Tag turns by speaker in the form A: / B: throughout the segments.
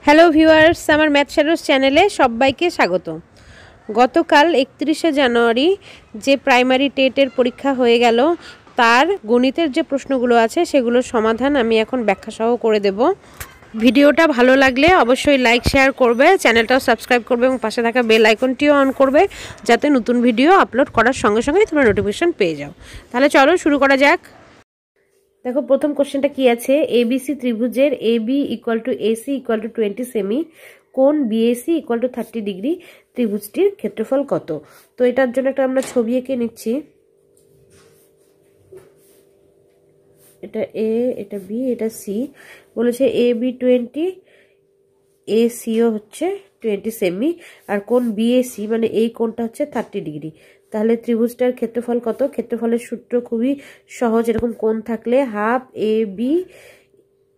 A: Hello viewers, আমার math shadows চ্যানেলে সবাইকে স্বাগত। গতকাল 31শে জানুয়ারি যে প্রাইমারি টেটের পরীক্ষা হয়ে গেল, তার গণিতের যে প্রশ্নগুলো আছে সেগুলোর সমাধান আমি এখন ব্যাখ্যাসহ করে দেব। ভিডিওটা ভালো লাগলে অবশ্যই লাইক শেয়ার করবে, চ্যানেলটাও সাবস্ক্রাইব করবে এবং পাশে থাকা বেল আইকনটিও অন করবে, যাতে নতুন ভিডিও আপলোড করার সঙ্গে সঙ্গেই তোমরা নোটিফিকেশন পেয়ে যাও। তাহলে চলো শুরু করা যাক। দেখো প্রথম কোশ্চেনটা কি আছে, এবিসি ত্রিভুজের A B equal to A C equal to 20 সেমি, কোণ বিএসি ইকুয়াল টু 30 ডিগ্রি, ত্রিভুজটির ক্ষেত্রফল কত? তো এটার জন্য একটা আমরা ছবি এঁকে নিচ্ছি। এটা এ, এটা বি, এটা সি। বলেছে এ বি 20, এ সিও হচ্ছে 20 সেমি, আর কোণ বিএসি মানে এই কোণটা হচ্ছে 30 ডিগ্রি। তাহলে ত্রিভুজটার ক্ষেত্রফল কত? ক্ষেত্রফলের সূত্র খুবই সহজ, এরকম কোণ থাকলে half A B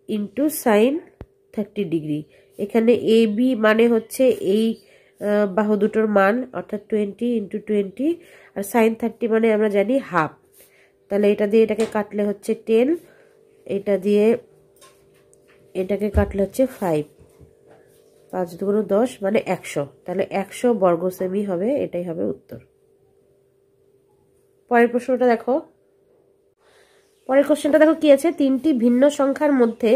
A: into sign 30 degree. এখানে এ বি মানে হচ্ছে এই বাহু দুটোর মান, অর্থাৎ 20 ইন্টু 20, আর সাইন 30 মানে আমরা জানি হাফ। তাহলে এটা দিয়ে এটাকে কাটলে হচ্ছে 10, এটা দিয়ে এটাকে কাটলে হচ্ছে 5, 5 দুগুণ 10 মানে 100। তাহলে 100 বর্গ সেমি হবে, এটাই হবে উত্তর। পরের প্রশ্নটা দেখো। পরের কোশ্চেনটা দেখো কি আছে, তিনটি ভিন্ন সংখ্যার মধ্যে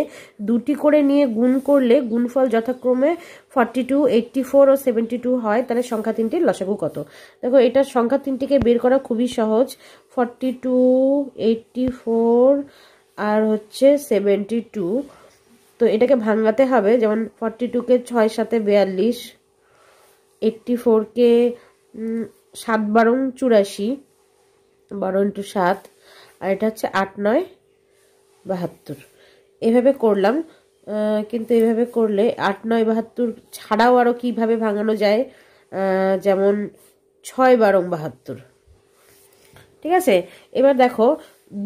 A: দুটি করে নিয়ে গুণ করলে গুণফল যথাক্রমে 42, 84 ও 72 হয়, তাহলে সংখ্যা তিনটির লসাগু কত? দেখো এটা সংখ্যা তিনটিকে বের করা খুবই সহজ। 42, 84 আর হচ্ছে 72। তো এটাকে ভাঙাতে হবে, যেমন 42কে 6 7 42, 84কে 7 12 84, 12 ইন্টু 7, আর এটা হচ্ছে 8 9 72। এভাবে করলাম, কিন্তু এভাবে করলে 8 9 72 ছাড়াও আরও কীভাবে ভাঙানো যায়, যেমন 6 12 72। ঠিক আছে, এবার দেখো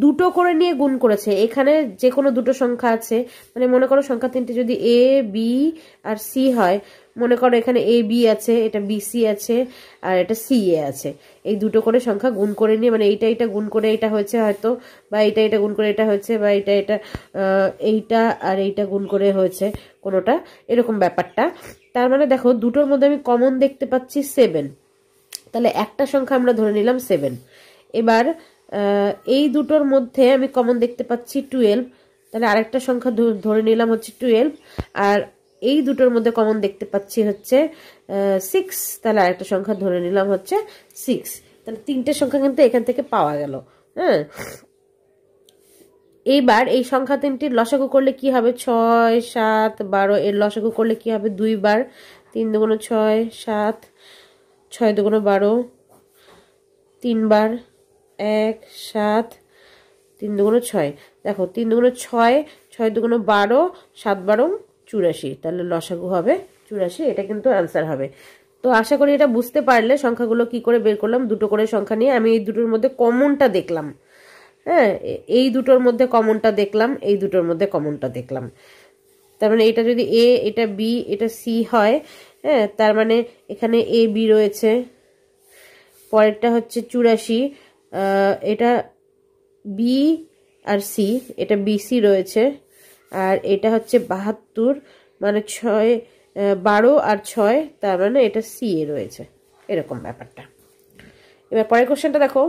A: দুটো করে নিয়ে গুণ করেছে। এখানে যে কোনো দুটো সংখ্যা আছে, মানে মনে করো সংখ্যা তিনটে যদি এ বি আর সি হয়, মনে করো এখানে এ বি আছে, এটা বি সি আছে, আর এটা সি এ আছে। এই দুটো করে সংখ্যা গুণ করে নিয়ে, মানে এইটা এটা গুণ করে এটা হয়েছে হয়তো, বা এইটা এটা গুণ করে এটা হয়েছে, বা এইটা এটা এইটা আর এইটা গুণ করে হয়েছে কোনোটা, এরকম ব্যাপারটা। তার মানে দেখো দুটোর মধ্যে আমি কমন দেখতে পাচ্ছি 7, তাহলে একটা সংখ্যা আমরা ধরে নিলাম 7। এবার এই দুটোর মধ্যে আমি কমন দেখতে পাচ্ছি 12, তাহলে আরেকটা সংখ্যা ধরে নিলাম হচ্ছে 12, আর এই দুটোর মধ্যে কমন দেখতে পাচ্ছি হচ্ছে 6, তাহলে আরেকটা সংখ্যা ধরে নিলাম হচ্ছে 6। তাহলে তিনটে সংখ্যা কিন্তু এখান থেকে পাওয়া গেল। হ্যাঁ, এইবার এই সংখ্যা তিনটির লসাগু করলে কি হবে? 6 7 12, এর লসাগু করলে কি হবে? 2 বার, 3 দুগুণ 6 7, 6 দুগুণ 12, 3 বার 1 7, 3 দুগুণ 6। দেখো 3 দুগুণ 6, 6 দুগুণ 12, 7 12 84, তাহলে লসাগু হবে 84। এটা কিন্তু অ্যান্সার হবে। তো আশা করি এটা বুঝতে পারলে সংখ্যাগুলো কি করে বের করলাম। দুটো করে সংখ্যা নিয়ে আমি এই দুটোর মধ্যে কমনটা দেখলাম। হ্যাঁ, এই দুটোর মধ্যে কমনটা দেখলাম, এই দুটোর মধ্যে কমনটা দেখলাম। তার মানে এটা যদি এ, এটা বি, এটা সি হয়, হ্যাঁ, তার মানে এখানে এ বি রয়েছে। পরেরটা হচ্ছে 84, এটা বি আর সি, এটা বিসি রয়েছে। আর এটা হচ্ছে 72, মানে 6 12 আর 6, তার মানে এটা সি এ রয়েছে, এরকম ব্যাপারটা। এবার পরের কোশ্চেনটা দেখো।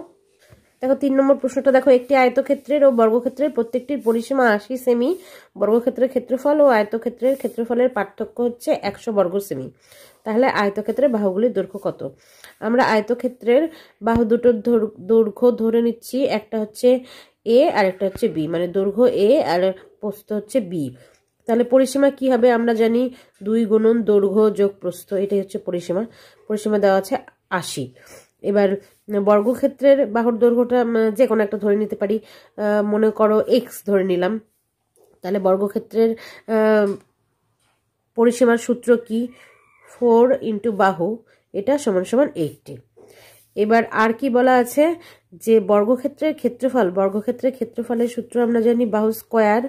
A: দেখো 3 নম্বর প্রশ্নটা দেখো, একটি আয়তক্ষেত্রের ও বর্গক্ষেত্রের প্রত্যেকটির পরিসীমা 80 সেমি, বর্গক্ষেত্রের ক্ষেত্রফল ও আয়তক্ষেত্রের ক্ষেত্রফলের পার্থক্য হচ্ছে 100 বর্গ সেমি। তাহলে আয়তক্ষেত্রের বাহুগুলির দৈর্ঘ্য কত? আমরা আয়তক্ষেত্রের বাহু দুটোর দৈর্ঘ্য ধরে নিচ্ছি, একটা হচ্ছে এ আর একটা হচ্ছে বি, মানে দৈর্ঘ্য এ আর প্রস্থ হচ্ছে বি। তাহলে পরিসীমা কি হবে? আমরা জানি 2 গুণন দৈর্ঘ্য যোগ প্রস্থ, এটাই হচ্ছে পরিসীমা। পরিসীমা দেওয়া আছে 80। এবার বর্গক্ষেত্রের বাহুর দৈর্ঘ্যটা যে কোনো একটা ধরে নিতে পারি, মনে করো এক্স ধরে নিলাম। তাহলে বর্গক্ষেত্রের পরিসীমার সূত্র কি? 4 ইন্টু বাহু, এটা সমান সমান 80। এবার আর কি বলা আছে, যে বর্গক্ষেত্রের ক্ষেত্রফল, বর্গক্ষেত্রের ক্ষেত্রফলের সূত্র আমরা জানি বাহু স্কোয়ার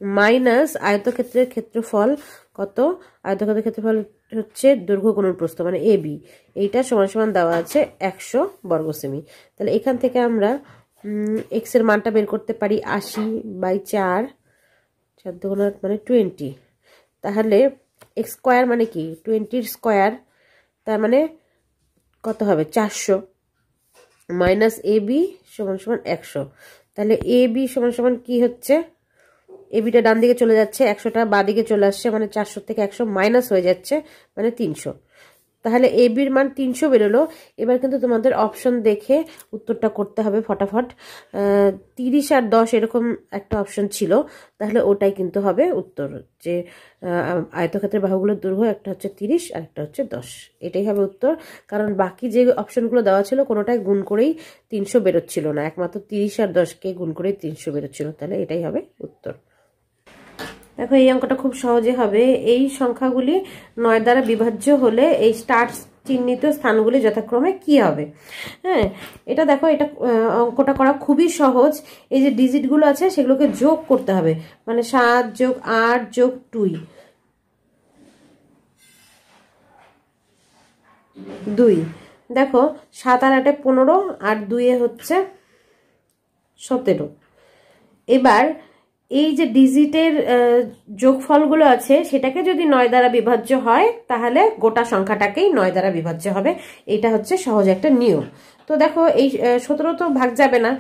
A: মাইনাস আয়তক্ষেত্রের ক্ষেত্রফল কত? আয়তক্ষেত্রের ক্ষেত্রফল হচ্ছে দৈর্ঘ্য গুণন প্রস্থ, মানে এ বি, এইটা সমান সমান দেওয়া আছে 100 বর্গ সেমি। তাহলে এখান থেকে আমরা এক্স এর মানটা বের করতে পারি 80/4, 4 দুগুণ 8 মানে 20। তাহলে এক্স স্কোয়ার মানে কি 20 স্কোয়ার, তার মানে কত হবে 400 মাইনাস এ বি সমান সমান 100। তাহলে এ বি সমান সমান কি হচ্ছে, এ বিটা ডান দিকে চলে যাচ্ছে, 100টা বাঁ দিকে চলে আসছে, মানে 400 থেকে 100 মাইনাস হয়ে যাচ্ছে, মানে 300। তাহলে এ বির মান 300 বেরোলো। এবার কিন্তু তোমাদের অপশন দেখে উত্তরটা করতে হবে ফটাফট। 30 আর 10 এরকম একটা অপশন ছিল, তাহলে ওটাই কিন্তু হবে উত্তর। যে আয়তক্ষেত্রের বাহুগুলোর দৈর্ঘ্য একটা হচ্ছে 30 আর একটা হচ্ছে 10, এটাই হবে উত্তর। কারণ বাকি যে অপশনগুলো দেওয়া ছিল কোনোটাই গুণ করেই 300 বেরোচ্ছিল না, একমাত্র 30 আর 10কে গুণ করেই 300 বেরোচ্ছিল, তাহলে এটাই হবে উত্তর। দেখো এই অঙ্কটা খুব সহজে হবে। এই সংখ্যাগুলি 9 দ্বারা বিভাজ্য হলে এই স্টার চিহ্নিত স্থানগুলি যথাক্রমে কি হবে। হ্যাঁ, এটা দেখো, এটা অঙ্কটা করা খুবই সহজ। এই যে ডিজিটগুলো আছে সেগুলোকে যোগ করতে হবে, মানে 7 যোগ 8 যোগ 2। দেখো 7 আর 8 15 আর 2 হচ্ছে 17। এবার এই যে ডিজিটের যোগফলগুলো আছে সেটাকে যদি 9 দ্বারা বিভাজ্য হয় তাহলে গোটা সংখ্যাটাকেই 9 দ্বারা বিভাজ্য হবে। এটা হচ্ছে সহজ একটা নিয়ম। তো দেখো এই 17 তো ভাগ যাবে না,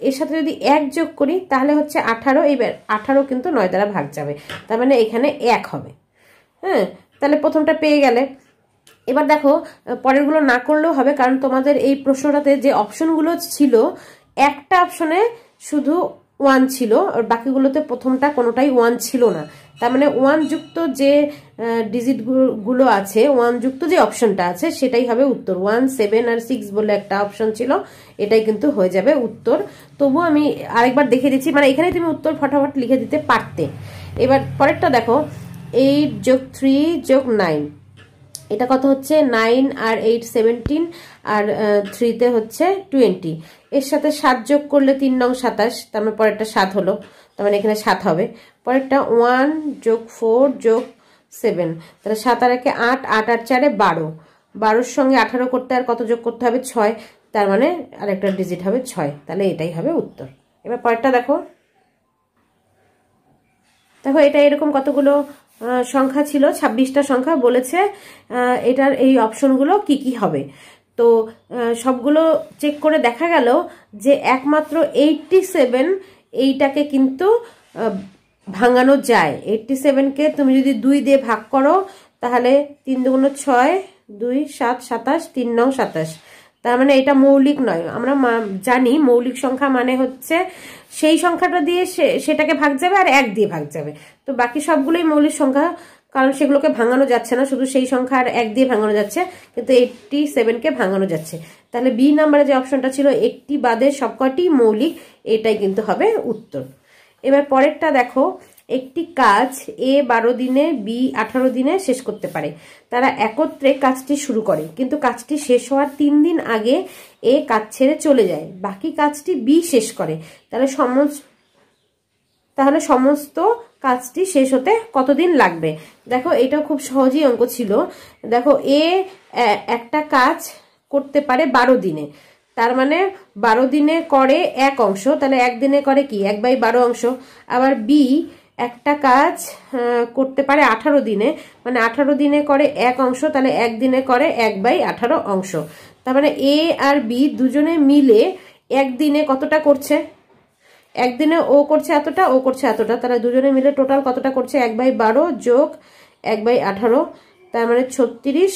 A: এর সাথে যদি 1 যোগ করি তাহলে হচ্ছে 18। এবার 18 কিন্তু 9 দ্বারা ভাগ যাবে, তার মানে এখানে 1 হবে। হ্যাঁ, তাহলে প্রথমটা পেয়ে গেলে। এবার দেখো পরেরগুলো না করলেও হবে, কারণ তোমাদের এই প্রশ্নটাতে যে অপশনগুলো ছিল একটা অপশনে শুধু 1 ছিল, আর বাকিগুলোতে প্রথমটা কোনোটাই 1 ছিল না। তার মানে 1 যুক্ত যে ডিজিট গুলো আছে, 1 যুক্ত যে অপশনটা আছে সেটাই হবে উত্তর। 1, 7 আর 6 বলে একটা অপশন ছিল, এটাই কিন্তু হয়ে যাবে উত্তর। তবু আমি আরেকবার দেখে দিচ্ছি, মানে এখানে তুমি উত্তর ফটাফট লিখে দিতে পারতে। এবার পরেরটা দেখো, 8 যোগ 3 যোগ 9, এটা কত হচ্ছে 9 আর 8 17 আর 3 তে হচ্ছে 20। এর সাথে 7 যোগ করলে 3 নং 27, তার মানে পরেরটা 7 হলো, তার মানে এখানে 7 হবে। পরেরটা 1 যোগ 4 যোগ 7, তাহলে 7 আর 1 8, 8 আর 4 12, 12-র সঙ্গে 18 করতে আর কত যোগ করতে হবে 6, তার মানে আরেকটা ডিজিট হবে 6, তাহলে এটাই হবে উত্তর। এবার পরেরটা দেখো, দেখো এটা এরকম কতগুলো সংখ্যা ছিল, 26টা সংখ্যা বলেছে। এটার এই অপশনগুলো কি কি হবে। তো সবগুলো চেক করে দেখা গেল যে একমাত্র 87 এইটাকে কিন্তু ভাঙানো যায়। 87কে তুমি যদি 2 দিয়ে ভাগ করো তাহলে 3 দুগুণ 6, 2 7 27, 3 নং 27। তার মানে এটা মৌলিক নয়। আমরা জানি মৌলিক সংখ্যা মানে হচ্ছে সেই সংখ্যাটা দিয়ে সেটাকে ভাগ যাবে আর 1 দিয়ে ভাগ যাবে। তো বাকি সবগুলোই মৌলিক সংখ্যা, কারণ সেগুলোকে ভাঙানো যাচ্ছে না, শুধু সেই সংখ্যা আর 1 দিয়ে ভাঙানো যাচ্ছে, কিন্তু 87কে ভাঙানো যাচ্ছে। তাহলে বি নাম্বারে যে অপশনটা ছিল 80 বাদে সবকটি মৌলিক, এটাই কিন্তু হবে উত্তর। এবার পরেরটা দেখো, একটি কাজ এ 12 দিনে, বি 18 দিনে শেষ করতে পারে। তারা একত্রে কাজটি শুরু করে, কিন্তু কাজটি শেষ হওয়ার 3 দিন আগে এ কাজ ছেড়ে চলে যায়, বাকি কাজটি বি শেষ করে। তাহলে সমস্ত কাজটি শেষ হতে কতদিন লাগবে। দেখো এটা খুব সহজই অঙ্ক ছিল। দেখো এ একটা কাজ করতে পারে 12 দিনে, তার মানে 12 দিনে করে 1 অংশ, তাহলে 1 দিনে করে কি 1/12 অংশ। আবার বি একটা কাজ করতে পারে 18 দিনে, মানে 18 দিনে করে 1 অংশ, তাহলে 1 দিনে করে 1/18 অংশ। তার মানে এ আর বি দুজনে মিলে একদিনে কতটা করছে, একদিনে ও করছে এতটা, ও করছে এতটা, তাহলে দুজনে মিলে টোটাল কতটা করছে 1/12 যোগ 1/18, তার মানে 36।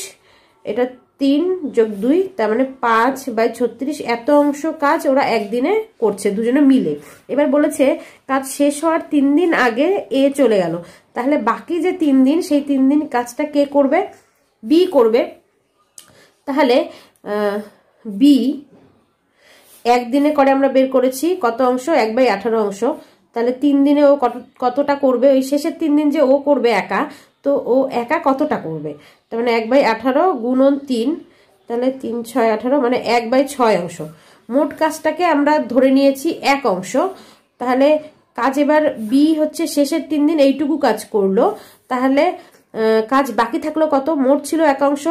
A: এটা 3 যোগ 2, তার মানে 5/36। এত অংশ কাজ ওরা একদিনে করছে দুজনে মিলে। এবার বলেছে কাজ শেষ হওয়ার 3 দিন আগে এ চলে গেল, তাহলে বাকি যে 3 দিন সেই 3 দিন কাজটা কে করবে, বি করবে। তাহলে বি একদিনে করে আমরা বের করেছি কত অংশ 1/18 অংশ, তাহলে 3 দিনে ও কতটা করবে, ওই শেষের 3 দিন যে ও করবে একা, তো ও একা কতটা করবে, তার মানে 1/18 গুণন 3, তাহলে 3 6 18, মানে 1/6 অংশ। মোট কাজটাকে আমরা ধরে নিয়েছি 1 অংশ, তাহলে কাজ এবার বি হচ্ছে শেষের 3 দিন এইটুকু কাজ করলো, তাহলে কাজ বাকি থাকলো কত, মোট ছিল 1 অংশ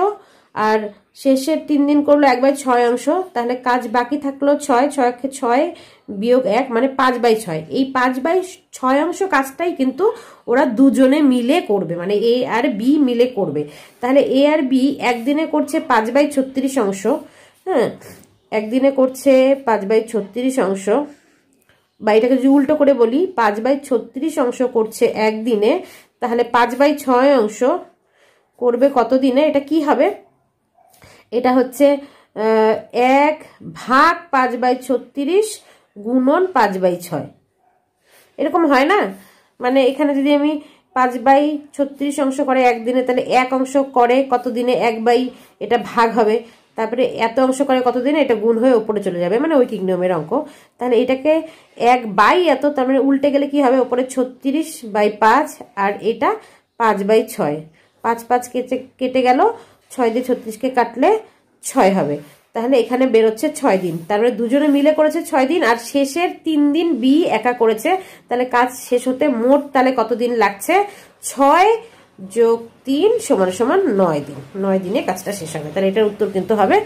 A: আর শেষের 3 দিন করলো 1/6 অংশ, তাহলে কাজ বাকি থাকলো 6, 6 বিয়োগ 1 মানে 5/6। এই 5/6 অংশ কাজটাই কিন্তু ওরা দুজনে মিলে করবে, মানে এ আর বি মিলে করবে। তাহলে এ আর বি একদিনে করছে 5/36 অংশ, হ্যাঁ, একদিনে করছে 5/36 অংশ, বা এটাকে যদি উল্টো করে বলি 5/36 অংশ করছে একদিনে, তাহলে 5/6 অংশ করবে কত দিনে? এটা কি হবে? এটা হচ্ছে 1/5/36 গুণন 5/6, এরকম হয় না? মানে এখানে যদি আমি 5/36 অংশ করে একদিনে, তাহলে 1 অংশ করে কত দিনে? 1/, এটা ভাগ হবে, তারপরে এত অংশ করে কত দিনে? এটা গুণ হয়ে উপরে চলে যাবে, মানে ঐকিক নিয়মের অঙ্ক। তাহলে এটাকে 1/এত, তার মানে উল্টে গেলে কি হবে? উপরে 36/5 আর এটা 5/6, 5 কেটে গেল, 6 দিয়ে 36কে কাটলে 6 হবে। তাহলে এখানে বেরোচ্ছে 6 দিন, তার মানে দুজনে মিলে করেছে 6 দিন, আর শেষের 3 দিন বি একা করেছে। তাহলে কাজ শেষ হতে মোট তাহলে কত দিন লাগছে? 6 যোগ 3 সমান 9 দিন। 9 দিনে কাজটা শেষ হবে, তাহলে এটার উত্তর কিন্তু হবে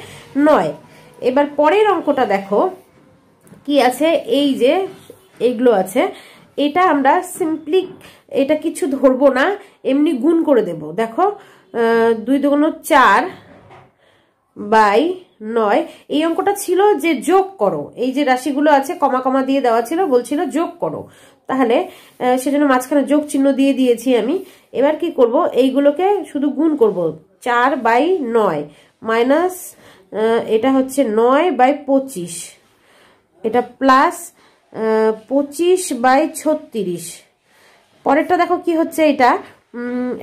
A: 9। এবার পরের অঙ্কটা দেখো কি আছে, এই যে এইগুলো আছে, এটা আমরা সিম্পলি এটা কিছু ধরবো না, এমনি গুণ করে দেব। দেখো 2 দুগুণ 4/9, এই অঙ্কটা ছিল যে যোগ করো, এই যে রাশিগুলো আছে কমা কমা দিয়ে দেওয়া ছিল, বলছিল যোগ করো, তাহলে সেজন্য মাঝখানে যোগ চিহ্ন দিয়ে দিয়েছি আমি। এবার কি করব? এইগুলোকে শুধু গুণ করব, 4/9 মাইনাস এটা হচ্ছে 9/25, এটা প্লাস 25/36। পরেরটা দেখো কি হচ্ছে,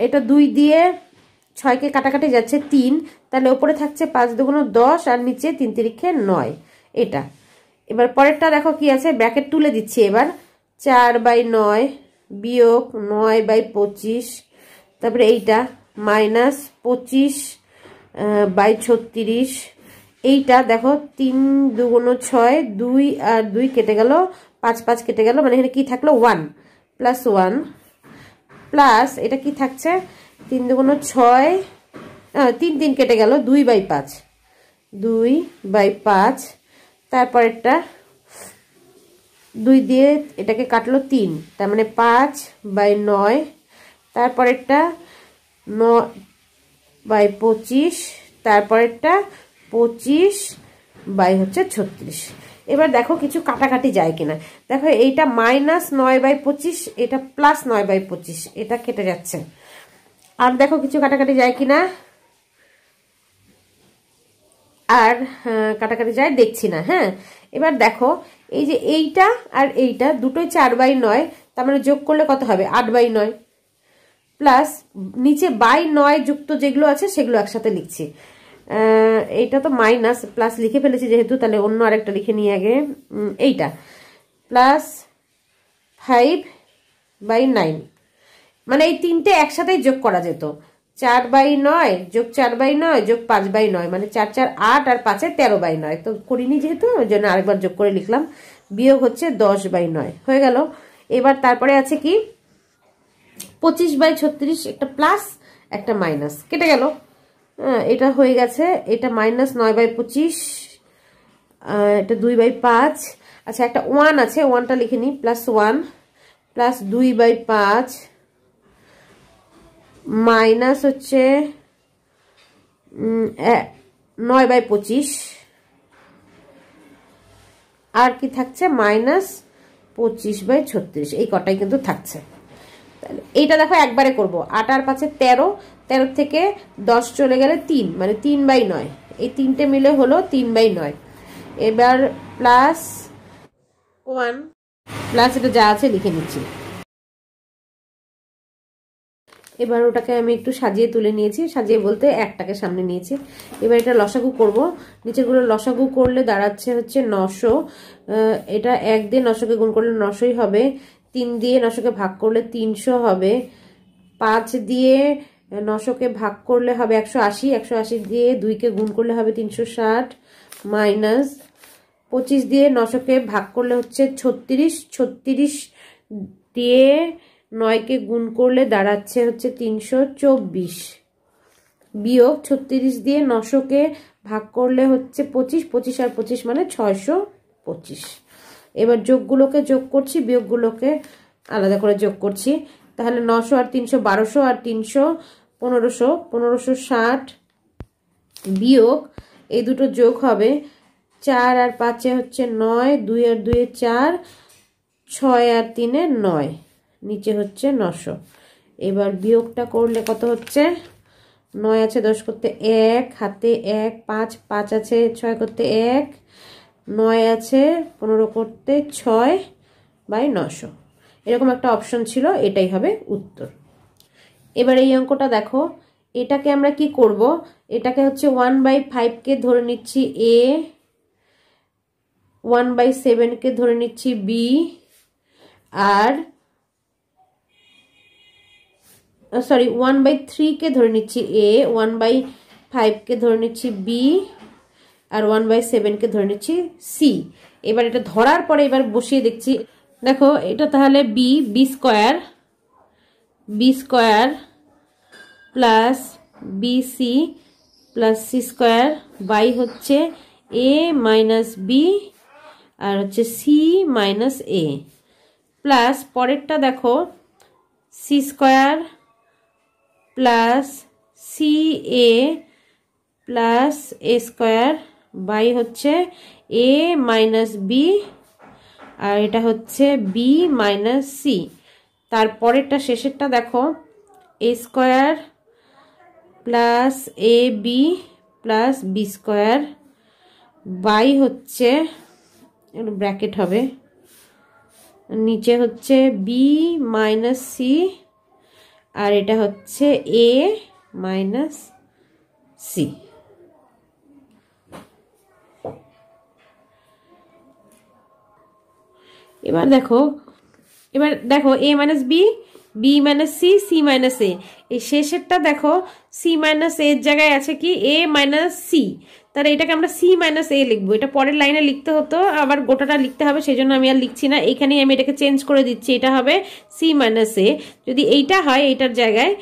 A: এটা 2 দিয়ে 6কে কাটাকাটি যাচ্ছে 3, তাহলে উপরে থাকছে 5 দুগুণ 10 আর নিচে 3 তিরিখে 9, এটা। এবার পরেরটা দেখো কি আছে, ব্র্যাকেট তুলে দিচ্ছি এবার, 4/9 বিয়োগ 9/25, তারপরে এইটা মাইনাস 25/36, এইটা দেখো 3 দুগুণ 6, 2 আর 2 কেটে গেল, 5 কেটে গেল, মানে এখানে কি থাকলো? 1 প্লাস 1 প্লাস এটা কি থাকছে? 3 দুগুণ 6, 3 কেটে গেল, 2/5, 2/5, তারপরেরটা 2 দিয়ে এটাকে কাটলো 3, তার মানে 5/9, তারপরেরটা 9/25, তারপরেরটা 25/36। এবার দেখো কিছু কাটাকাটি যায় কিনা। দেখো এইটা মাইনাস 9/25, এটা প্লাস 9/25, এটা কেটে যাচ্ছে। আর দেখো কিছু কাটাকাটি যায় কিনা, আর কাটাকাটি যায় দেখছি না। হ্যাঁ, এবার দেখো এই যে এইটা আর এইটা দুটোই 4/9, তার মানে যোগ করলে কত হবে? 8/9, প্লাস নিচে 9 যুক্ত যেগুলো আছে সেগুলো একসাথে লিখছি। এইটা তো মাইনাস, প্লাস লিখে ফেলেছি যেহেতু, তাহলে অন্য আরেকটা লিখে নিয়ে আগে, এইটা প্লাস 5/9, মানে এই তিনটে একসাথেই যোগ করা যেত। 4/9 যোগ 4/9 যোগ 5/9, মানে 4 4 8 আর 5 13/9, তো করিনি যেহেতু ওই জন্য আরেকবার যোগ করে লিখলাম, বিয়োগ হচ্ছে 10/9 হয়ে গেল। এবার তারপরে আছে কি 25/36, একটা প্লাস একটা মাইনাস কেটে গেল, এটা হয়ে গেছে, এটা মাইনাস 9/25, এটা 2/5, আচ্ছা একটা 1 আছে, 1টা লিখে নিই, প্লাস 1 প্লাস 2/5 মাইনাস হচ্ছে 9/25, আর কি থাকছে? মাইনাস 25/36, এই কটাই কিন্তু থাকছে। তাহলে এইটা দেখো একবারে করব, 8 আর 5 13, 13 থেকে 10 চলে গেলে 3, মানে 3/9, এই তিনটে মিলে হলো 3/9। এবার প্লাস 1 প্লাস এটা যা আছে লিখে নিচ্ছি। এবার ওটাকে আমি একটু সাজিয়ে তুলে নিয়েছি, সাজিয়ে বলতে একটাকে সামনে নিয়েছি। এবার এটা লসাগু করব, নিচেরগুলো লসাগু করলে দাঁড়াচ্ছে হচ্ছে 900, এটা 1 দিয়ে 900কে গুণ করলে 900ই হবে, 3 দিয়ে 900কে ভাগ করলে 300 হবে, 5 দিয়ে 900কে ভাগ করলে হবে 180, 180 দিয়ে 2কে গুণ করলে হবে 360, মাইনাস 25 দিয়ে 900কে ভাগ করলে হচ্ছে 36, 36 দিয়ে 9কে গুণ করলে দাঁড়াচ্ছে হচ্ছে 324, বিয়োগ 36 দিয়ে 900কে ভাগ করলে হচ্ছে 25, 25 আর 25 মানে 625। এবার যোগগুলোকে যোগ করছি, বিয়োগগুলোকে আলাদা করে যোগ করছি। তাহলে 900 আর 300 1200 আর 300 1500, 1560 বিয়োগ এই দুটো যোগ হবে 4 আর 5 হচ্ছে 9, 2 আর 2 4, 6 আর 3 9, নিচে হচ্ছে 900। এবার বিয়োগটা করলে কত হচ্ছে, 9 আছে 10 করতে 1, হাতে 1, 5 5 আছে 6 করতে 1, 9 আছে 15 করতে 6/900। এরকম একটা অপশন ছিল, এটাই হবে উত্তর। এবার এই অঙ্কটা দেখো, এটাকে আমরা কি করব, এটাকে হচ্ছে 1/5 কে ধরে নিচ্ছি a, 1/7 কে ধরে নিচ্ছি b, আর সরি 1/3 কে ধরে নিচ্ছি a, 1/5 কে ধরে নিচ্ছি b, আর 1/7 কে ধরে নিচ্ছি c। এবার এটা ধরার পরে এবার বসিয়ে দেখছি, দেখো এটা তাহলে b square plus bc plus c square by হচ্ছে a মাইনাস b আর হচ্ছে c মাইনাস a, প্লাস পরেরটা দেখো c square plus ca plus a square by হচ্ছে a মাইনাস b আর এটা হচ্ছে b মাইনাস c। তারপরেরটা শেষেরটা দেখো a square plus ab plus b square by হচ্ছে ব্র্যাকেট হবে, নিচে হচ্ছে b মাইনাস c আর এটা হচ্ছে a মাইনাস c। এবার দেখো a minus b, b minus c, c minus a। এই শেষেরটা দেখো c মাইনাস a এর জায়গায় আছে কি a মাইনাস c, তাহলে এটাকে আমরা c মাইনাস a লিখবো। এটা পরের লাইনে লিখতে হতো, আবার গোটাটা লিখতে হবে, সেই জন্য আমি আর লিখছি না, এইখানেই আমি এটাকে চেঞ্জ করে দিচ্ছি। এটা হবে c মাইনাস a। যদি এইটা হয় এইটার জায়গায়,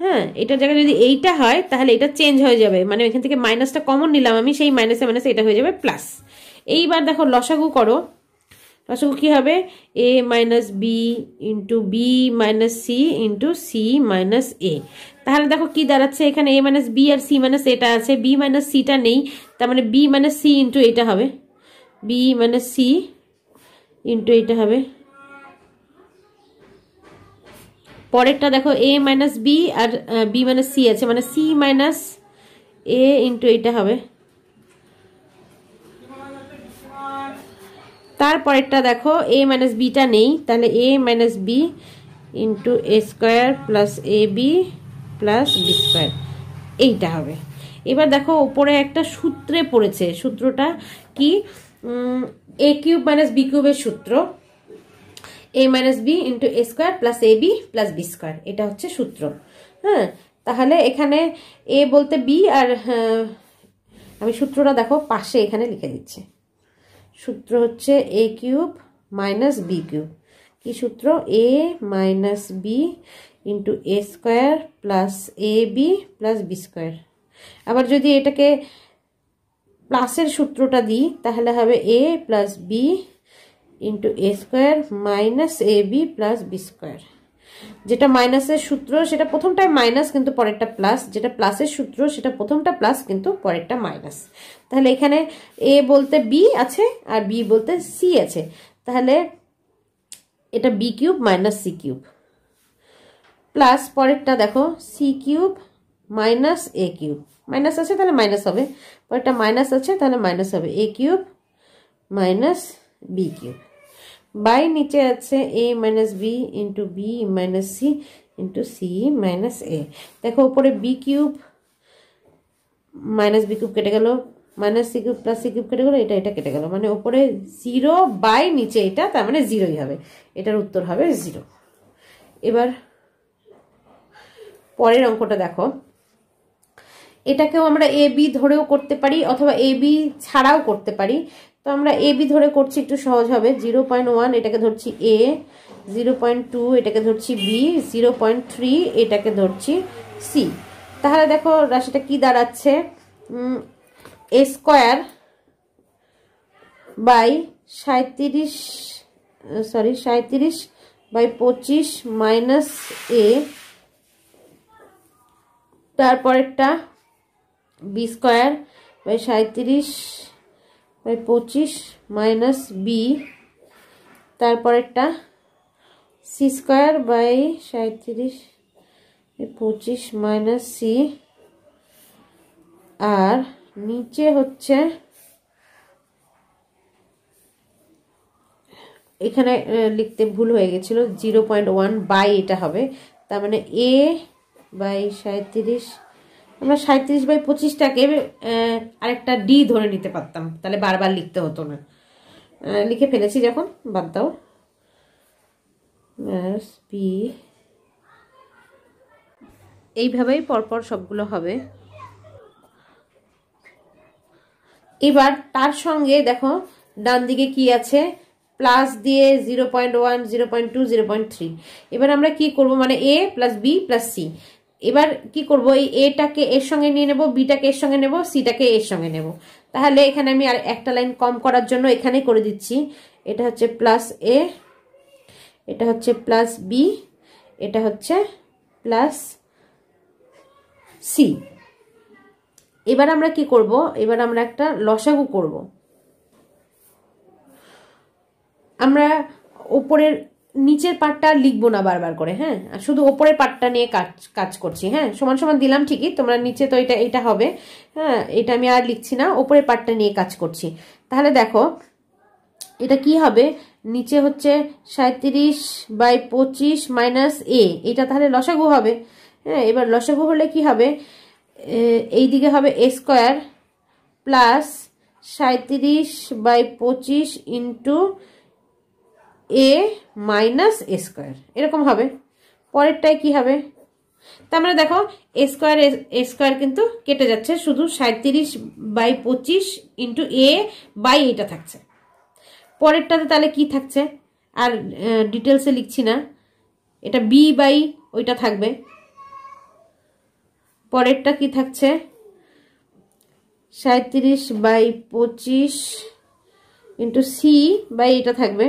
A: হ্যাঁ এটার জায়গায় যদি এইটা হয় তাহলে এটা চেঞ্জ হয়ে যাবে, মানে এখান থেকে মাইনাসটা কমন নিলাম আমি, সেই মাইনাসে মাইনাসে এটা হয়ে যাবে প্লাস। এইবার দেখো লসাগু করো, লসাগু কি হবে a minus b into b minus c into c minus a। তাহলে দেখো কি দাঁড়াচ্ছে, এখানে a মাইনাস b আর c মাইনাস এটা আছে, b মাইনাস cটা নেই, তার মানে b মাইনাস c ইন্টু এটা হবে, b মাইনাস c ইন্টু এটা হবে। পরেরটা দেখো a মাইনাস b আর b মাইনাস c আছে, মানে c মাইনাস a ইন্টু এটা হবে। তারপরেরটা দেখো a মাইনাস bটা নেই, তাহলে a minus b into a square plus a b plus b square, এইটা হবে। এবার দেখো উপরে একটা সূত্রে পড়েছে, সূত্রটা কি, a কিউব মাইনাস বি কিউবের সূত্র, a minus b into a square plus a b plus b square, এটা হচ্ছে সূত্র। হ্যাঁ, তাহলে এখানে a বলতে b, আর আমি সূত্রটা দেখো পাশে এখানে লিখে দিচ্ছি। সূত্র হচ্ছে a cube minus b cube, কি সূত্র, a minus b into a square plus a b plus b square. আবার যদি এটাকে প্লাসের সূত্রটা দিই তাহলে হবে a plus b into a square minus a b plus b square. যেটা মাইনাসের সূত্র সেটা প্রথমটায় মাইনাস কিন্তু পরেরটা প্লাস, যেটা প্লাসের সূত্র সেটা প্রথমটা প্লাস কিন্তু পরেরটা মাইনাস। তাহলে এখানে a বলতে b আছে আর b বলতে c আছে, তাহলে এটা b cube minus c cube plus পরেরটা দেখো c cube minus a cube, minus আছে তাহলে মাইনাস হবে, পরেরটা মাইনাস আছে তাহলে মাইনাস হবে a cube minus b cube by নিচে আছে a minus b into b minus c into c minus a. দেখো উপরে b cube minus b cube কেটে গেল, minus c cube plus c cube কেটে গেল, এটা এটা কেটে গেল, মানে উপরে 0 বাই নিচে এটা, তার মানে 0ই হবে, এটার উত্তর হবে 0। এবার পরের অঙ্কটা দেখো, এটাকেও আমরা এ বি ধরেও করতে পারি অথবা এ বি ছাড়াও করতে পারি। তো আমরা এ বি ধরে করছি, একটু সহজ হবে। 0.1 এটাকে ধরছি এ, 0.2 এটাকে ধরছি বি, 0.3 এটাকে ধরছি সি। তাহলে দেখো রাশিটা কি দাঁড়াচ্ছে, a square by 37/25 minus a, তারপরেরটা b square by 37/25 minus b, তারপরেরটা c square by 37/25 minus c, আর নিচে হচ্ছে এখানে লিখতে ভুল হয়ে গেছিল 0.1 বাই এটা হবে, তার মানে এ বাই 37, আমরা 37/25টাকে আরেকটা ডি ধরে নিতে পারতাম, তাহলে বারবার লিখতে হতো না। লিখে ফেলেছি যখন, বাদ দাও। বি, এইভাবেই পরপর সবগুলো হবে। এবার তার সঙ্গে দেখো ডান দিকে কি আছে, প্লাস দিয়ে 0.1, 0.2, 0.3। এবার আমরা কি করব, মানে এ প্লাস বি প্লাস সি। এবার কি করব, এই এটাকে এর সঙ্গে নিয়ে নেব, বিটাকে এর সঙ্গে নেব, সিটাকে এর সঙ্গে নেব। তাহলে এখানে আমি আর একটা লাইন কম করার জন্য এখানে করে দিচ্ছি। এটা হচ্ছে প্লাস এ, এটা হচ্ছে প্লাস বি, এটা হচ্ছে প্লাস সি। এবার আমরা কি করব, এবার আমরা একটা লসাগু করব। আমরা উপরের নিচের পার্টটা লিখবো না বারবার করে, হ্যাঁ, শুধু উপরের পার্টটা নিয়ে কাজ করছি। হ্যাঁ, সমান সমান দিলাম ঠিকই, তোমরা নিচে তো এটা হবে, হ্যাঁ, এটা আমি আর লিখছি না, উপরের পার্টটা নিয়ে কাজ করছি। তাহলে দেখো এটা কি হবে, নিচে হচ্ছে 37/25 মাইনাস এ, এটা তাহলে লসাগু হবে। হ্যাঁ, এবার লসাগু হলে কি হবে, এইদিকে হবে এ স্কোয়ার প্লাস 37/25 ইন্টু এ মাইনাস এ স্কোয়ার, এরকম হবে। পরেরটায় কি হবে, তার মানে দেখো এ স্কোয়ার কিন্তু কেটে যাচ্ছে, শুধু 37/25 ইন্টু এ বাই এটা থাকছে। পরেরটাতে তাহলে কি থাকছে, আর ডিটেলসে লিখছি না, এটা বি বাই ওইটা থাকবে। পরেরটা কি থাকছে, 37/25 ইন্টু সি বাই এটা থাকবে,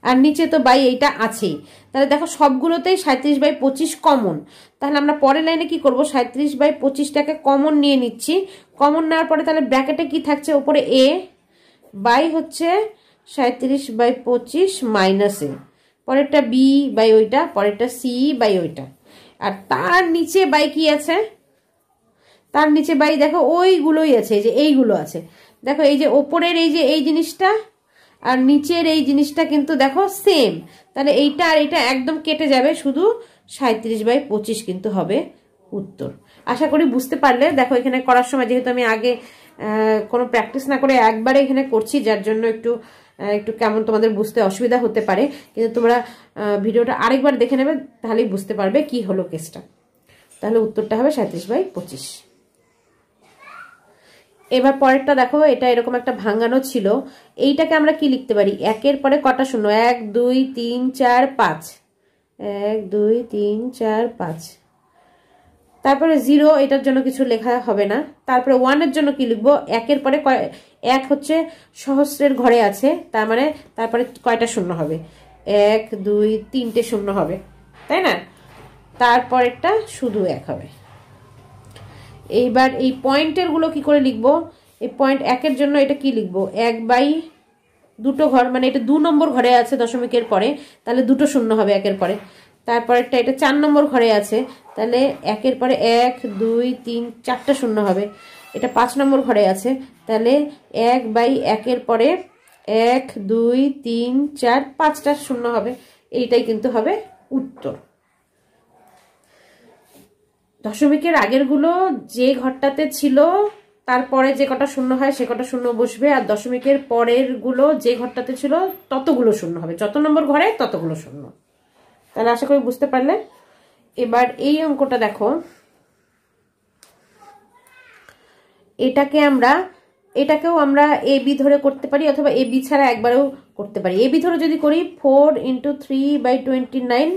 A: আর নিচে তো বাই এইটা আছেই। তাহলে দেখো সবগুলোতেই 37/25 কমন। তাহলে আমরা পরের লাইনে কি করব, 37/25টাকে কমন নিয়ে নিচ্ছি। কমন নেওয়ার পরে তাহলে ব্র্যাকেটে কি থাকছে, উপরে এ বাই হচ্ছে 37/25 মাইনাস এ, পরেরটা বি বাই ওইটা, পরেরটা সি বাই ওইটা, আর তার নিচে বাই কি আছে, তার নিচে বাই দেখো ওইগুলোই আছে, এই যে এইগুলো আছে। দেখো এই যে ওপরের এই যে এই জিনিসটা আর নিচের এই জিনিসটা কিন্তু দেখো সেম, তাহলে এইটা আর এইটা একদম কেটে যাবে, শুধু 37/25 কিন্তু হবে উত্তর। আশা করি বুঝতে পারলে। দেখো এখানে করার সময় যেহেতু আমি আগে কোনো প্র্যাকটিস না করে একবারে এখানে করছি, যার জন্য একটু কেমন তোমাদের বুঝতে অসুবিধা হতে পারে, কিন্তু তোমরা ভিডিওটা আরেকবার দেখে নেবে, তাহলেই বুঝতে পারবে কি হলো কেসটা। তাহলে উত্তরটা হবে 37/25। এবার পরেরটা দেখো, এটা এরকম একটা ভাঙানো ছিল, এইটাকে আমরা কি লিখতে পারি, একের পরে কটা শূন্য, 1 2 3 4 5, 1 2 3 4 5, তারপরে 0, এটার জন্য কিছু লেখা হবে না। তারপরে 1 এর জন্য কি লিখবো, একের পরে 1 হচ্ছে সহস্রের ঘরে আছে, তার মানে তারপরে কয়টা শূন্য হবে, 1 2 3টে শূন্য হবে, তাই না? তারপরেরটা শুধু 1 হবে। এইবার এই পয়েন্টের গুলো কি করে লিখবো, এই পয়েন্ট 1 এর জন্য এটা কি লিখবো, 1/2 ঘর, মানে এটা 2 নম্বর ঘরে আছে দশমিকের পরে, তাহলে 2টো শূন্য হবে 1 এর পরে। তারপরেরটা এটা 4 নম্বর ঘরে আছে, তাহলে 1 এর পরে 1 2 3 4টা শূন্য হবে। এটা 5 নম্বর ঘরে আছে, তাহলে 1/1 এর পরে 1 2 3 4 5টা শূন্য হবে। এইটাই কিন্তু হবে উত্তর। দশমিকের আগের গুলো যে ঘরটাতে ছিল তারপরে যে কটা শূন্য হয় সে কটা শূন্য বসবে, আর দশমিকের পরের গুলো যে ঘরটাতে ছিল ততগুলো শূন্য হবে, যত নম্বর ঘরে ততগুলো শূন্য। তাহলে আশা করি বুঝতে পারলে। এবার এই অঙ্কটা দেখো, এটাকেও আমরা এ বি ধরে করতে পারি, অথবা এ বি ছাড়া একবারেও করতে পারি। এ বি ধরে যদি করি 4 × 3/29,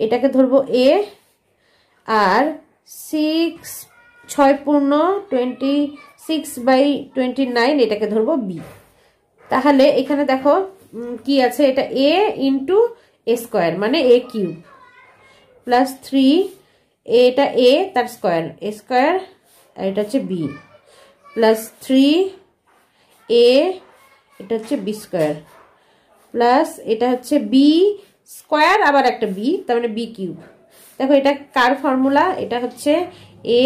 A: এটাকে ধরবো এ, আর 6 পূর্ণ 26/29 এটাকে ধরবো বি। তাহলে এখানে দেখো কি আছে, এটা a ইন্টু a স্কোয়ার মানে a কিউব প্লাস 3 এটা a তার স্কোয়ার a স্কোয়ার, আর এটা হচ্ছে b প্লাস 3 a এটা হচ্ছে b স্কোয়ার প্লাস এটা হচ্ছে b স্কোয়ার আবার একটা b, তার মানে b কিউব। দেখো এটা কার ফর্মুলা, এটা হচ্ছে a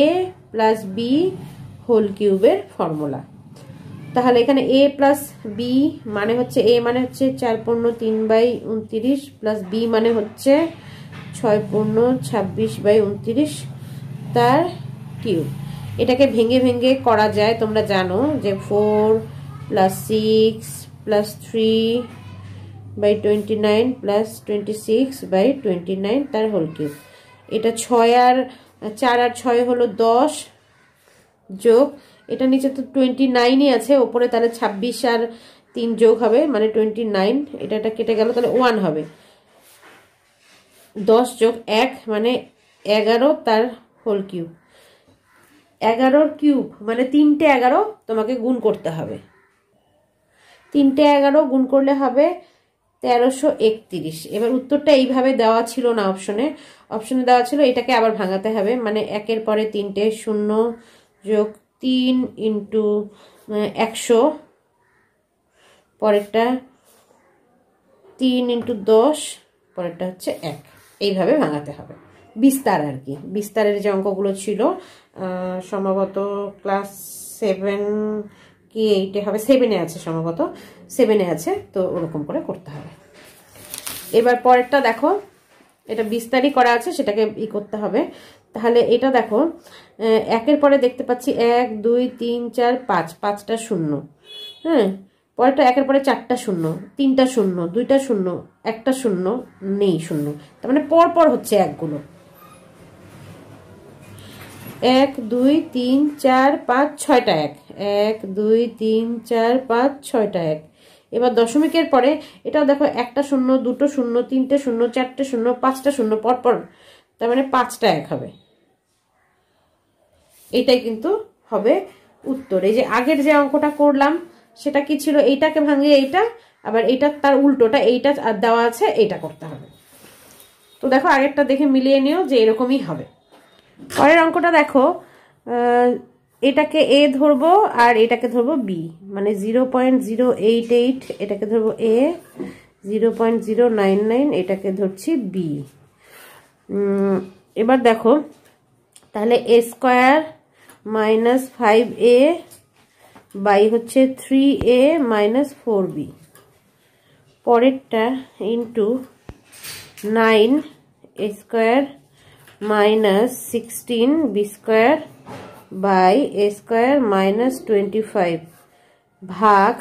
A: প্লাস b হোল কিউবের ফর্মুলা। তাহলে এখানে a প্লাস b মানে হচ্ছে a মানে হচ্ছে 4 পূর্ণ 3/29 প্লাস b মানে হচ্ছে 6 পূর্ণ 26/29 তার কিউব। এটাকে ভেঙে ভেঙে করা যায়, তোমরা জানো যে 4 প্লাস 6 প্লাস 3/29 প্লাস 26/29 তার হোল কিউব। এটা 6 আর 4 আর 6 হলো 10 যোগ এটা নিচে তো 29ই আছে ওপরে, তাহলে 26 আর 3 যোগ হবে মানে 29, এটা কেটে গেল তাহলে 1 হবে। 10 যোগ 1 মানে 11 তার হোল কিউব। 11 কিউব মানে 3টে 11 তোমাকে গুণ করতে হবে, 3টে 11 গুণ করলে হবে 1331। এবার উত্তরটা এইভাবে দেওয়া ছিল না, অপশনে দেওয়া ছিল এটাকে আবার ভাঙাতে হবে, মানে 1-এর পরে 3টে 0 যোগ 3 ইন্টু 100, পরেরটা 3 ইন্টু 10, পরেরটা হচ্ছে 1, এইভাবে ভাঙাতে হবে। বিস্তার আর কি, বিস্তারের যে অঙ্কগুলো ছিল সম্ভবত ক্লাস 7 কি 8-এ হবে, 7-এ আছে সম্ভবত, 7-এ আছে, তো ওরকম করে করতে হবে। এবার পরেরটা দেখো, এটা বিস্তারই করা আছে, সেটাকে করতে হবে। তাহলে এটা দেখো 1-এর পরে দেখতে পাচ্ছি 1 2 3 4 5, 5টা 0, হ্যাঁ, পরেরটা 1-এর পরে 4টা 0, 3টা 0, 2টা 0, একটা 0 নেই 0, তার মানে পরপর হচ্ছে একগুলো 1 2 3 4 5 6টা 1, 1 2 3 4 5 6টা 1। এবার দশমিকের পরে এটাও দেখো 1টা 0, 2টো 0, 3টে 0, 4টে 0, 5টা 0 পরপর, তার মানে 5টা 1 হবে। এটাই কিন্তু হবে উত্তর। এই যে আগের যে অঙ্কটা করলাম সেটা কি ছিল, এইটাকে ভাঙিয়ে এইটা, আবার এইটা তার উল্টোটা এইটা দেওয়া আছে, এইটা করতে হবে। তো দেখো আগেরটা দেখে মিলিয়ে নিও যে এরকমই হবে। পরের অঙ্কটা দেখো, এটাকে a ধরবো আর এটাকে ধরবো b, মানে 0.088 এটাকে ধরবো a, 0.099 এটাকে ধরছি b। এবার দেখো তাহলে a square minus 5a by হচ্ছে 3a মাইনাস 4b, পরেরটা into 9 a square minus 16b square by a square minus 25 ভাগ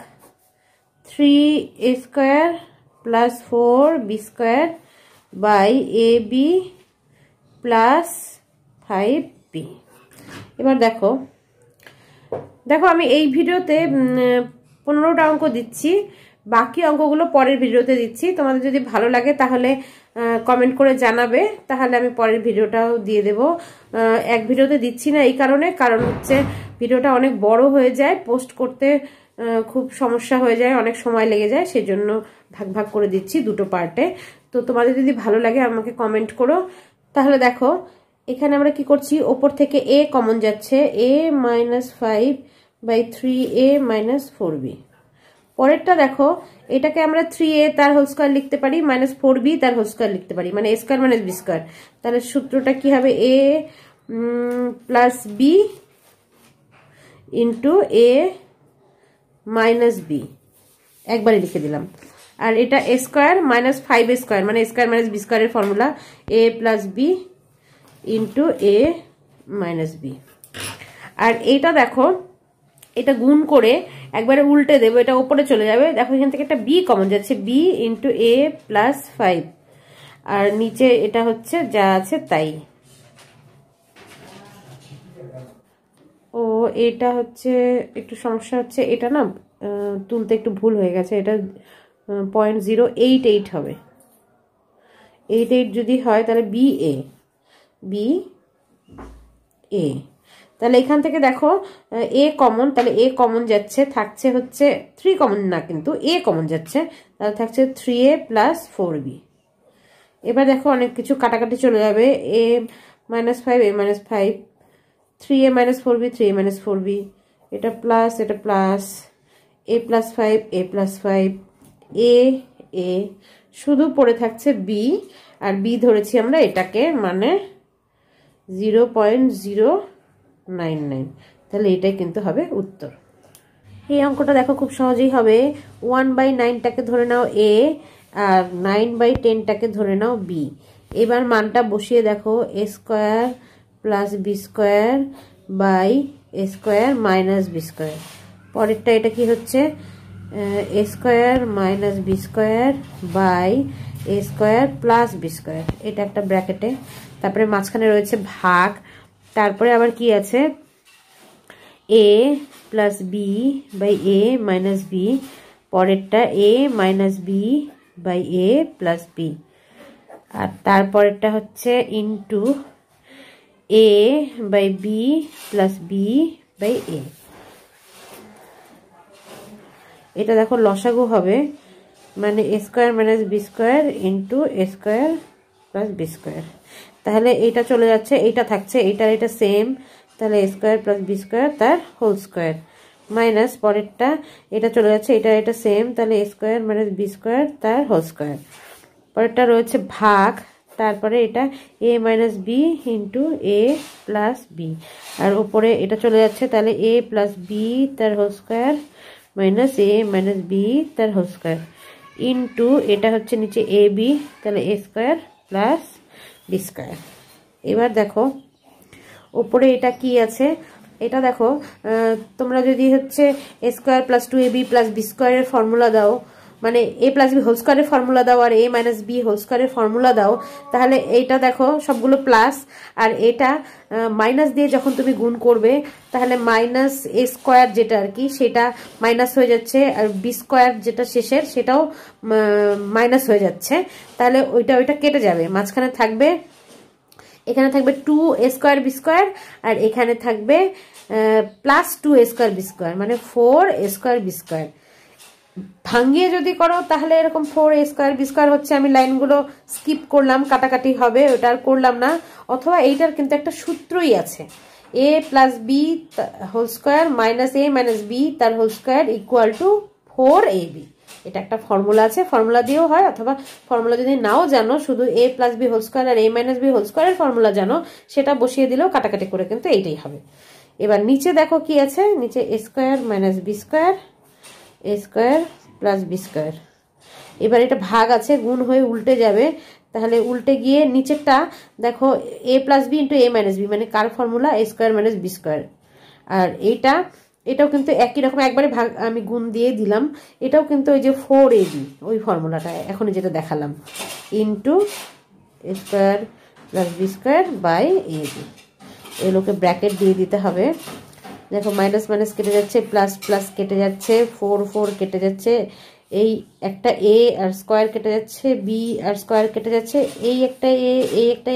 A: 3a square plus 4b square by ab plus 5b। এবার দেখো আমি এই ভিডিওতে 15টা অঙ্ক দিচ্ছি, বাকি অঙ্কগুলো পরের ভিডিওতে দিচ্ছি। তোমাদের যদি ভালো লাগে তাহলে কমেন্ট করে জানাবে, তাহলে আমি পরের ভিডিওটাও দিয়ে দেব। এক ভিডিওতে দিচ্ছি না এই কারণ হচ্ছে ভিডিওটা অনেক বড় হয়ে যায়, পোস্ট করতে খুব সমস্যা হয়ে যায়, অনেক সময় লেগে যায়, সেজন্য ভাগ ভাগ করে দিচ্ছি দুটো পার্টে। তো তোমাদের যদি ভালো লাগে আমাকে কমেন্ট করো। তাহলে দেখো এখানে আমরা কি করছি, ওপর থেকে a কমন যাচ্ছে, a minus 5/3a minus 4b। পরেরটা দেখো এটাকে আমরা 3a তার হোল স্কয়ার লিখতে পারি, মাইনাস 4b তার হোল স্কয়ার লিখতে পারি, মানে a square minus b square. তাহলে সূত্রটা কি হবে, a plus b into a minus b, একবারে লিখে দিলাম। আর এটা a square minus 5a square, মানে a স্কয়ার মাইনাস b স্কয়ারের formula a plus b into a minus b। আর এইটা দেখো এটা গুণ করে একবারে উল্টে দেবো, এটা উপরে চলে যাবে। দেখো এখান থেকে একটা b কমন যাচ্ছে, b ইন্টু a প্লাস 5, আর নিচে এটা হচ্ছে যা আছে তাই। ও এটা হচ্ছে একটু সমস্যা হচ্ছে, এটা না তুলতে একটু ভুল হয়ে গেছে, এটা 0.088 হবে। 88 যদি হয় তাহলে b এ। তাহলে এখান থেকে দেখো এ কমন, তাহলে এ কমন যাচ্ছে, থাকছে হচ্ছে 3 কমন না কিন্তু এ কমন যাচ্ছে, তাহলে থাকছে 3a প্লাস 4b। এবার দেখো অনেক কিছু কাটাকাটি চলে যাবে, a minus 5 a minus 5, 3a minus 4b 3a minus 4b, এটা প্লাস এটা plus, a plus 5 a plus 5, a a শুধু পড়ে থাকছে b, আর b ধরেছি আমরা এটাকে, মানে 0.099, তাহলে এটাই কিন্তু হবে উত্তর। এই অঙ্কটা দেখো খুব সহজেই হবে, 1/9টাকে ধরে নাও a আর 9/10টাকে ধরে নাও b। এবার মানটা বসিয়ে দেখো a square plus b square by a square minus b square. পরেরটা এটা কি হচ্ছে, a square minus b square by a square plus b square, এটা একটা ব্র্যাকেটে, তারপরে মাঝখানে রয়েছে ভাগ, তারপরে আবার কি আছে a plus b by a minus b, পরেরটা a minus b by a plus b, আর তারপরেরটা হচ্ছে into a by b plus b by a. এটা দেখো লসাগু হবে, মানে a square minus b square into a square plus b square. তাহলে এটা চলে যাচ্ছে, এইটা থাকছে, এইটার এটা সেম, তাহলে a square plus b square তার হোল স্কোয়ার, মাইনাস পরেরটা এটা চলে যাচ্ছে, এটা সেম, তাহলে a square minus b square তার হোল স্কোয়ার। পরেরটা রয়েছে ভাগ, তারপরে এটা a minus b into a plus b, আর ওপরে এটা চলে যাচ্ছে, তাহলে a প্লাস বি তার whole square minus a minus b তার হোল স্কোয়ার ইন্টু এটা হচ্ছে নিচে এ বি, তাহলে a square plus b square. এবার দেখো ওপরে এটা কি আছে, এটা দেখো তোমরা যদি হচ্ছে a square plus 2ab plus b স্কোয়ারের ফর্মুলা দাও, মানে a প্লাস বি হোল স্কোয়ারের ফর্মুলা দাও আর a মাইনাস বি হোল স্কোয়ারের ফর্মুলা দাও, তাহলে এইটা দেখো সবগুলো প্লাস, আর এটা মাইনাস দিয়ে যখন তুমি গুণ করবে তাহলে মাইনাস a স্কোয়ার যেটা আর কি সেটা মাইনাস হয়ে যাচ্ছে, আর বি স্কোয়ার যেটা শেষের সেটাও মাইনাস হয়ে যাচ্ছে, তাহলে ওইটা কেটে যাবে, মাঝখানে থাকবে, এখানে থাকবে 2a স্কোয়ার বি স্কোয়ার, আর এখানে থাকবে plus 2a square B square, মানে 4a স্কোয়ার বি স্কোয়ার। ভাঙিয়ে যদি করো তাহলে এরকম 4a স্কোয়ার বি স্কোয়ার হচ্ছে, আমি লাইনগুলো স্কিপ করলাম, কাটাকাটি হবে, ওটা আর করলাম না। অথবা এইটার কিন্তু একটা সূত্রই আছে, a plus b whole square minus a minus b তার whole square equal to 4ab, এটা একটা ফর্মুলা আছে, ফর্মুলা দিয়েও হয়, অথবা ফর্মুলা যদি নাও জানো, শুধু a plus b whole square আর a মাইনাস বি হোল স্কোয়ারের ফর্মুলা জানো, সেটা বসিয়ে দিলেও কাটাকাটি করে কিন্তু এইটাই হবে। এবার নিচে দেখো কি আছে, নিচে a square minus b square a square plus b square. এবার এটা ভাগ আছে, গুণ হয়ে উল্টে যাবে, তাহলে উল্টে গিয়ে নিচেরটা দেখো a plus b into a minus b, মানে কার formula a square minus b square, আর এটাও কিন্তু একই রকম, একবারে ভাগ আমি গুণ দিয়ে দিলাম, এটাও কিন্তু ওই যে 4ab ওই ফর্মুলাটা এখনই যেটা দেখালাম, into a square plus b square by ab। এগুলোকে ব্র্যাকেট দিয়ে দিতে হবে, দেখো মাইনাস মাইনাস কেটে যাচ্ছে, প্লাস প্লাস কেটে যাচ্ছে, 4 কেটে যাচ্ছে, এই একটা a আর স্কোয়ার কেটে যাচ্ছে, বি আর স্কোয়ার কেটে যাচ্ছে, এই একটা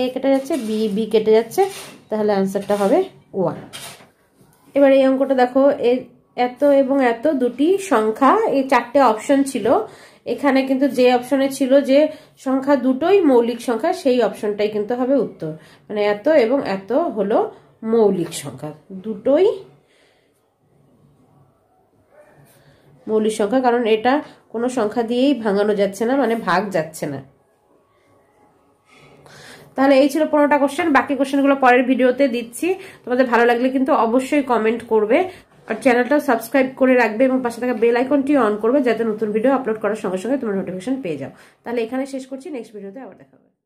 A: a কেটে যাচ্ছে, বি কেটে যাচ্ছে, তাহলে আনসারটা হবে 1। এবার এই অঙ্কটা দেখো, এত এবং এত দুটি সংখ্যা, এই 4টে অপশন ছিল, এখানে কিন্তু যে অপশনে ছিল যে সংখ্যা দুটোই মৌলিক সংখ্যা, সেই অপশনটাই কিন্তু হবে উত্তর, মানে এত এবং এত হলো মৌলিক সংখ্যা, দুটোই মৌলিক সংখ্যা, কারণ এটা কোনো সংখ্যা দিয়েই ভাঙানো যাচ্ছে না, মানে ভাগ যাচ্ছে না। তাহলে এই ছিল 15টা কোশ্চেন, বাকি কোশ্চেনগুলো পরের ভিডিওতে দিচ্ছি, তোমাদের ভালো লাগলে কিন্তু অবশ্যই কমেন্ট করবে, আর চ্যানেলটাও সাবস্ক্রাইব করে রাখবে এবং পাশে থাকা বেল আইকনটি অন করবে, যাতে নতুন ভিডিও আপলোড করার সঙ্গে সঙ্গে তোমরা নোটিফিকেশন পেয়ে যাও। তাহলে এখানে শেষ করছি, নেক্সট ভিডিওতে আবার দেখা হবে।